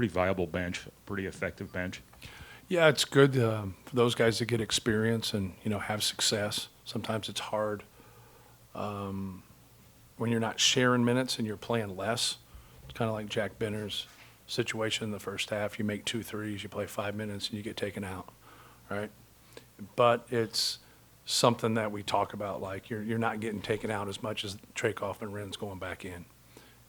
pretty viable bench, pretty effective bench. Yeah, it's good for those guys to get experience and, have success. Sometimes it's hard when you're not sharing minutes and you're playing less. It's kind of like Jack Benner's situation in the first half. You make 2 threes, you play 5 minutes, and you get taken out, right? But it's something that we talk about, like you're not getting taken out as much as Trakoff and Wren's going back in.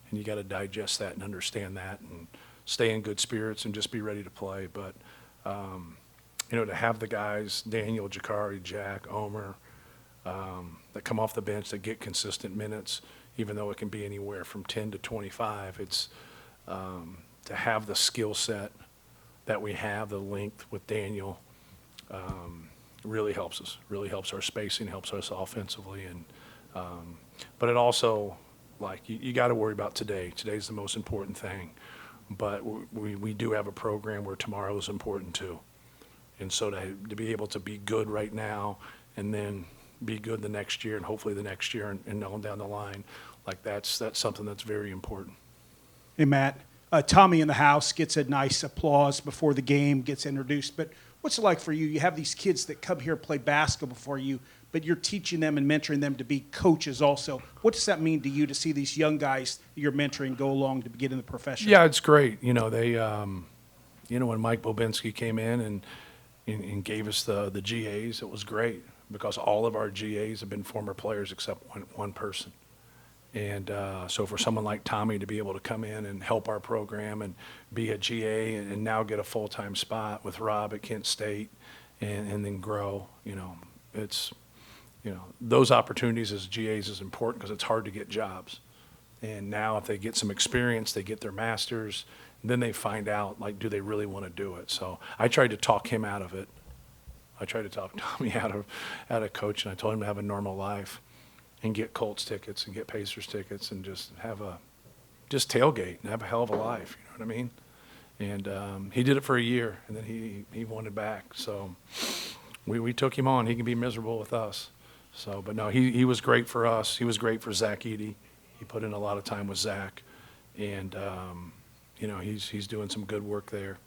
And you got to digest that and understand that and stay in good spirits and just be ready to play. But, to have the guys, Daniel, Jakari, Jack, Omer, that come off the bench that get consistent minutes, even though it can be anywhere from 10 to 25, it's to have the skill set that we have, the length with Daniel, really helps us, really helps our spacing, helps us offensively. And but it also, like, you got to worry about today. Today's the most important thing. But we do have a program where tomorrow is important too. And so to be able to be good right now and then be good the next year and hopefully the next year and on down the line, like that's something that's very important. Hey, Matt. Tommy in the house gets a nice applause before the game, gets introduced. But what's it like for you? You have these kids that come here play basketball for you, but you're teaching them and mentoring them to be coaches also. What does that mean to you to see these young guys you're mentoring go along to get in the profession? Yeah, it's great. They, when Mike Bobinski came in and gave us the GAs, it was great because all of our GAs have been former players except one person. And so for someone like Tommy to be able to come in and help our program and be a GA and now get a full-time spot with Rob at Kent State and then grow, it's, those opportunities as GAs is important because it's hard to get jobs. And now if they get some experience, they get their masters, and then they find out, like, do they really want to do it? So I tried to talk him out of it. I tried to talk Tommy out of coaching. I told him to have a normal life and get Colts tickets and get Pacers tickets and just tailgate and have a hell of a life, you know what I mean? And he did it for a year, and then he wanted back. So we took him on. He can be miserable with us. So, but no, he was great for us. He was great for Zach Edey. He put in a lot of time with Zach, and he's doing some good work there.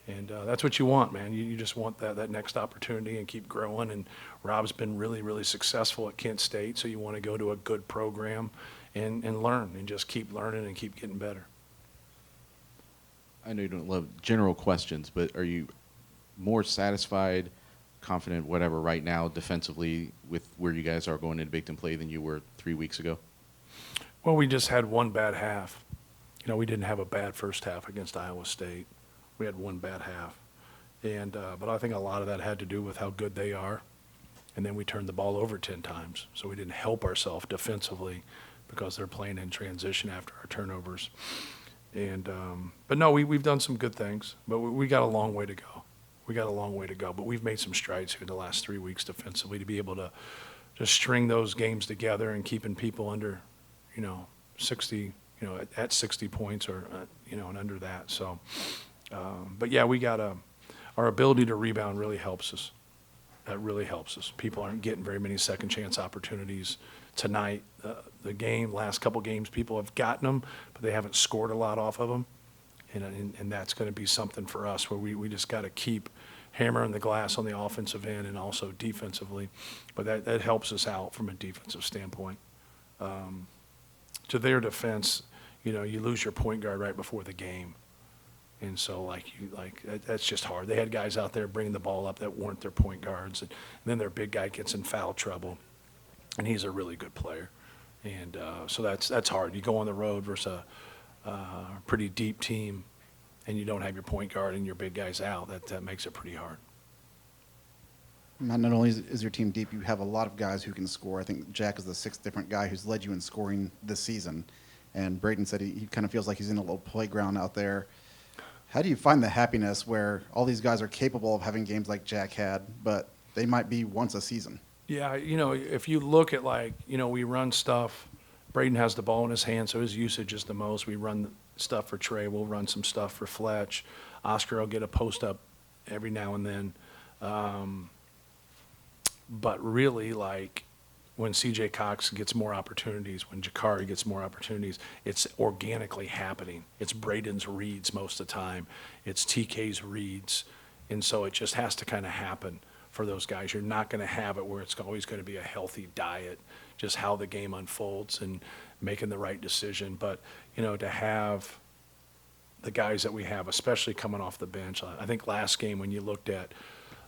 And that's what you want, man. You just want that next opportunity and keep growing. And Rob's been really, really successful at Kent State, so you want to go to a good program and learn and just keep learning and keep getting better. I know you don't love general questions, but are you more satisfied, confident, whatever, right now defensively with where you guys are going into Big Ten play than you were 3 weeks ago? Well, we just had one bad half. We didn't have a bad first half against Iowa State. We had one bad half. And but I think a lot of that had to do with how good they are. And then we turned the ball over 10 times. So we didn't help ourselves defensively because they're playing in transition after our turnovers. And but no, we've done some good things, but we got a long way to go. But we've made some strides here in the last 3 weeks defensively to be able to just string those games together and keeping people under, 60, at 60 points or, and under that. So, but yeah, our ability to rebound really helps us. That really helps us. People aren't getting very many second chance opportunities tonight. Last couple games, people have gotten them, but they haven't scored a lot off of them. And that's going to be something for us where we just got to keep hammering the glass on the offensive end and also defensively. But that helps us out from a defensive standpoint. To their defense, you lose your point guard right before the game. And so, that's just hard. They had guys out there bringing the ball up that weren't their point guards. And then their big guy gets in foul trouble, and he's a really good player. And so that's hard. You go on the road versus a pretty deep team, and you don't have your point guard and your big guys out. That makes it pretty hard. Not only is your team deep, you have a lot of guys who can score. I think Jack is the 6th different guy who's led you in scoring this season. And Braden said he kind of feels like he's in a little playground out there. How do you find the happiness where all these guys are capable of having games like Jack had, but they might be once a season? Yeah, if you look at we run stuff. Braden has the ball in his hand, so his usage is the most. We run stuff for Trey. We'll run some stuff for Fletch. Oscar will get a post up every now and then. But really, when C.J. Cox gets more opportunities, when Jakari gets more opportunities, it's organically happening. It's Braden's reads most of the time. It's TK's reads. And so it just has to kind of happen for those guys. You're not going to have it where it's always going to be a healthy diet, just how the game unfolds and making the right decision. But, to have the guys that we have, especially coming off the bench, I think last game when you looked at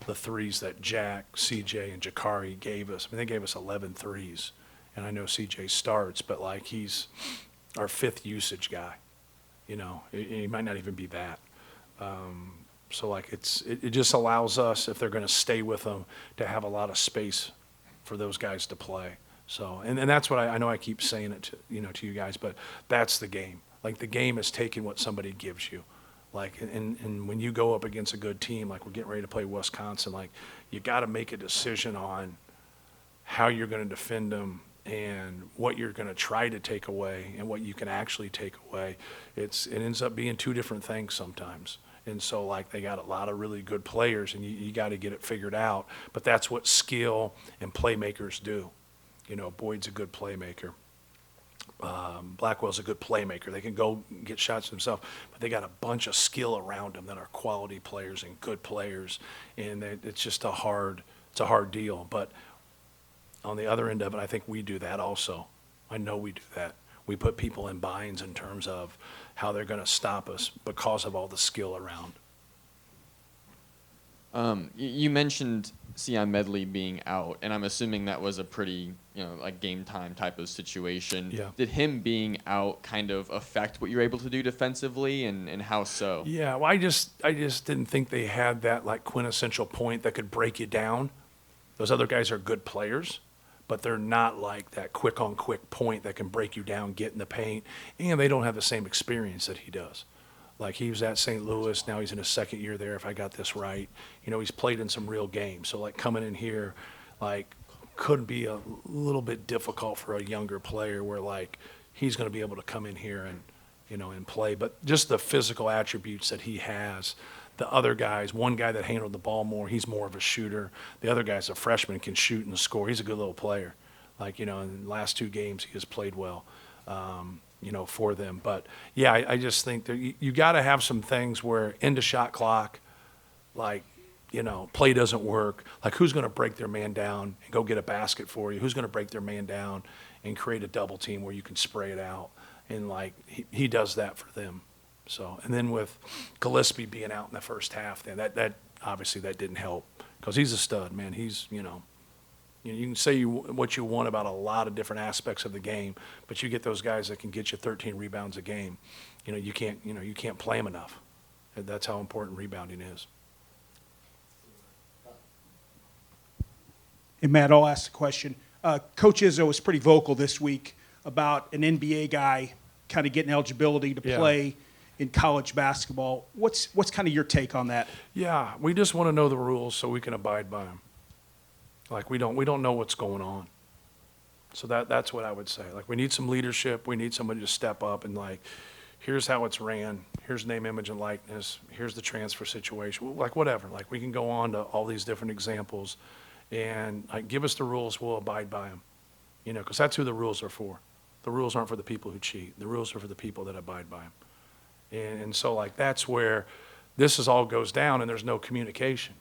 the threes that Jack, CJ, and Jakari gave us. They gave us 11 threes. And I know CJ starts, but he's our fifth usage guy. He might not even be that. So it just allows us, if they're going to stay with them, to have a lot of space for those guys to play. So, and that's what I know I keep saying it to you guys, but that's the game. The game is taking what somebody gives you. And when you go up against a good team, we're getting ready to play Wisconsin, you got to make a decision on how you're going to defend them and what you're going to try to take away and what you can actually take away. It ends up being two different things sometimes. And so, they got a lot of really good players, and you got to get it figured out. But that's what skill and playmakers do. Boyd's a good playmaker. Blackwell's a good playmaker. They can go get shots themselves, but they got a bunch of skill around them that are quality players and good players, and it's just a hard deal. But on the other end of it, I think we do that also. I know we do that. We put people in binds in terms of how they're going to stop us because of all the skill around. You mentioned Sion Medley being out, and I'm assuming that was a pretty, game time type of situation. Yeah. Did him being out kind of affect what you were able to do defensively, and how so? Yeah, well, I just didn't think they had that quintessential point that could break you down. Those other guys are good players, but they're not that quick-on-quick point that can break you down, get in the paint, and they don't have the same experience that he does. He was at St. Louis, now he's in his second year there, if I got this right. He's played in some real games. So, coming in here, could be a little bit difficult for a younger player where, he's going to be able to come in here and, and play. But just the physical attributes that he has, the other guys, one guy that handled the ball more, he's more of a shooter. The other guy's a freshman, can shoot and score. He's a good little player. In the last two games, he has played well. For them. But, yeah, I just think that you got to have some things where end of shot clock, play doesn't work. Who's going to break their man down and go get a basket for you? Who's going to break their man down and create a double team where you can spray it out? And, he does that for them. So, and then with Gillespie being out in the first half, then that obviously that didn't help because he's a stud, man. He's, you can say what you want about a lot of different aspects of the game, but you get those guys that can get you 13 rebounds a game. You can't play them enough. That's how important rebounding is. And Matt, I'll ask the question. Coach Izzo was pretty vocal this week about an NBA guy kind of getting eligibility to play in college basketball. What's kind of your take on that? Yeah, we just want to know the rules so we can abide by them. We don't know what's going on. So that's what I would say. We need some leadership. We need somebody to step up and here's how it's ran. Here's name, image, and likeness. Here's the transfer situation. Whatever. We can go on to all these different examples and give us the rules. We'll abide by them. Because that's who the rules are for. The rules aren't for the people who cheat. The rules are for the people that abide by them. And so that's where this all goes down and there's no communication.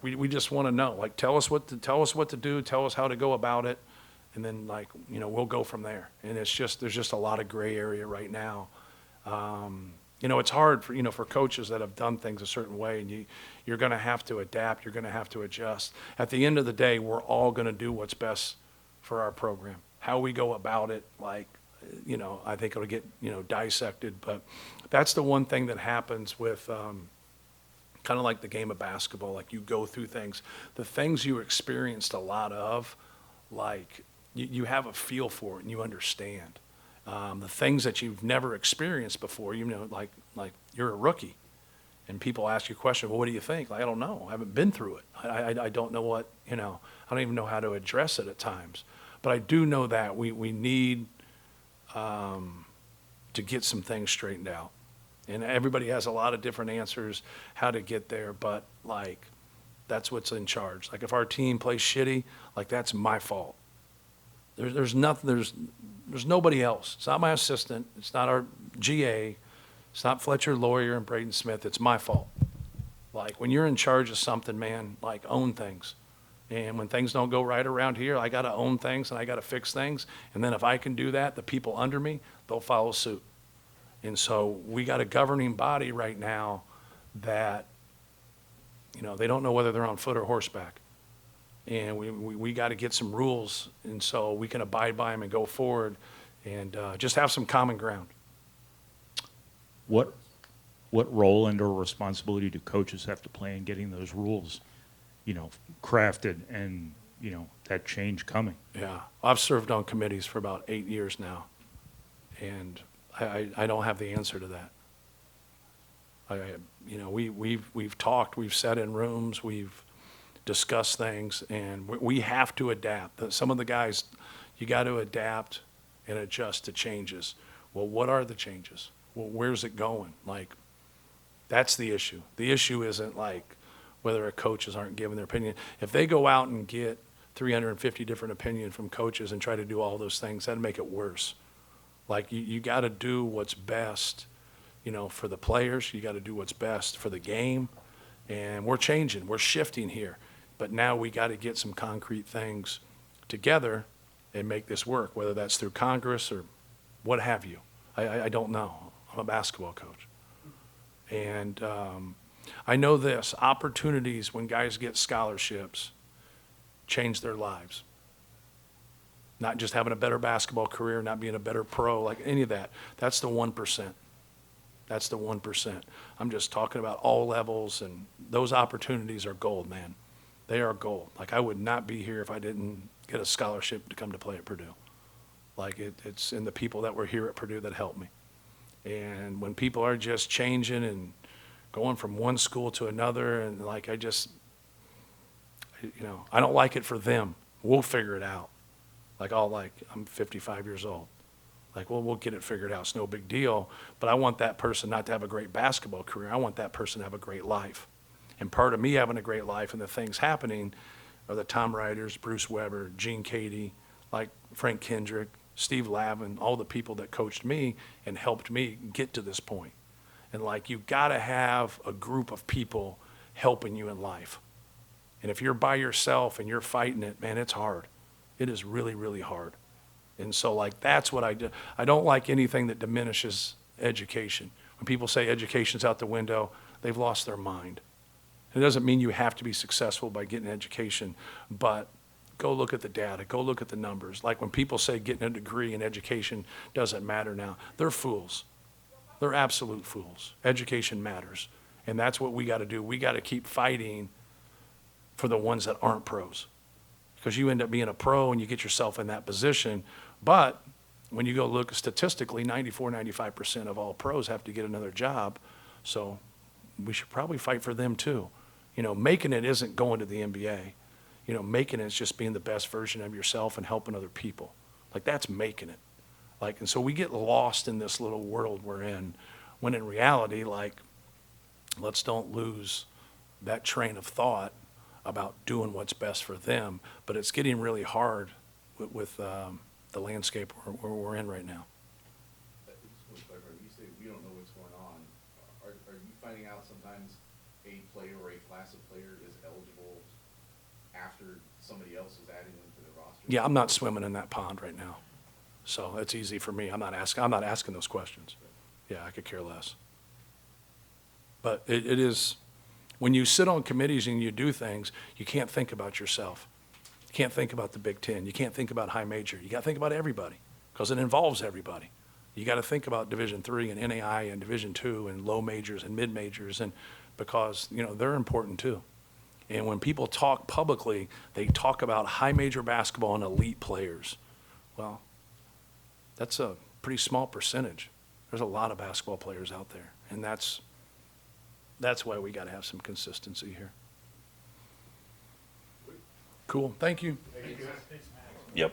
We just want to know. Tell us what to do. Tell us how to go about it, and then we'll go from there. And there's just a lot of gray area right now. It's hard for coaches that have done things a certain way, and you're going to have to adapt. You're going to have to adjust. At the end of the day, we're all going to do what's best for our program. How we go about it, I think it'll get dissected. But that's the one thing that happens with. Kind of like the game of basketball, you go through things. The things you experienced a lot of, you have a feel for it and you understand. The things that you've never experienced before, like you're a rookie. And people ask you a question, well, what do you think? I don't know. I haven't been through it. I don't know what, I don't even know how to address it at times. But I do know that we need to get some things straightened out. And everybody has a lot of different answers how to get there, but That's what's in charge. Like if our team plays shitty, like that's my fault. There's nothing, there's nobody else. It's not my assistant. It's not our GA. It's not Fletcher Lawyer and Braden Smith. It's my fault. Like when you're in charge of something, man, like own things. And when things don't go right around here, I got to own things and I got to fix things. And then if I can do that, the people under me, they'll follow suit. And so we got a governing body right now that, you know, they don't know whether they're on foot or horseback. And we got to get some rules, and so we can abide by them and go forward and just have some common ground. What role and or responsibility do coaches have to play in getting those rules, you know, crafted and, you know, that change coming? Yeah, I've served on committees for about 8 years now, and I don't have the answer to that. You know, we've talked, we've sat in rooms, we've discussed things, and we have to adapt. Some of the guys, you got to adapt and adjust to changes. Well, what are the changes? Well, where's it going? Like, that's the issue. The issue isn't like whether our coaches aren't giving their opinion. If they go out and get 350 different opinions from coaches and try to do all those things, that'd make it worse. Like, you got to do what's best, you know, for the players. You got to do what's best for the game. And we're changing. We're shifting here. But now we got to get some concrete things together and make this work, whether that's through Congress or what have you. I don't know. I'm a basketball coach. And I know this, opportunities when guys get scholarships change their lives. Not just having a better basketball career, not being a better pro, like any of that. That's the 1%. That's the 1%. I'm just talking about all levels, and those opportunities are gold, man. They are gold. Like, I would not be here if I didn't get a scholarship to come to play at Purdue. Like, it's in the people that were here at Purdue that helped me. And when people are just changing and going from one school to another, and like, you know, I don't like it for them. We'll figure it out. Like, I'm 55 years old. Like, well, we'll get it figured out. It's no big deal. But I want that person not to have a great basketball career. I want that person to have a great life. And part of me having a great life and the things happening are the Tom Riders, Bruce Weber, Gene Cady, like Frank Kendrick, Steve Lavin, all the people that coached me and helped me get to this point. And like, you got to have a group of people helping you in life. And if you're by yourself and you're fighting it, man, it's hard. It is really, really hard. And so like, that's what I do. I don't like anything that diminishes education. When people say education's out the window, they've lost their mind. It doesn't mean you have to be successful by getting an education, but go look at the data, go look at the numbers. Like when people say getting a degree in education doesn't matter now, they're fools. They're absolute fools. Education matters. And that's what we got to do. We got to keep fighting for the ones that aren't pros. Because you end up being a pro and you get yourself in that position. But when you go look statistically, 94, 95% of all pros have to get another job. So we should probably fight for them too. You know, making it isn't going to the NBA. You know, making it is just being the best version of yourself and helping other people. Like, that's making it. Like, and so we get lost in this little world we're in, when in reality, like, let's don't lose that train of thought about doing what's best for them. But it's getting really hard with the landscape where we're in right now. You say we don't know what's going on. Are you finding out sometimes a player or a class of player is eligible after somebody else is adding them to the roster? Yeah, I'm not swimming in that pond right now. So it's easy for me. I'm not asking those questions. Yeah, I could care less. But it is, when you sit on committees and you do things, you can't think about yourself. You can't think about the Big Ten. You can't think about high major. You got to think about everybody, because it involves everybody. You got to think about Division III and NAI and Division II and low majors and mid majors, and because, you know, they're important too. And when people talk publicly, they talk about high major basketball and elite players. Well, that's a pretty small percentage. There's a lot of basketball players out there, and that's why we got to have some consistency here. Cool. Thank you. Yep.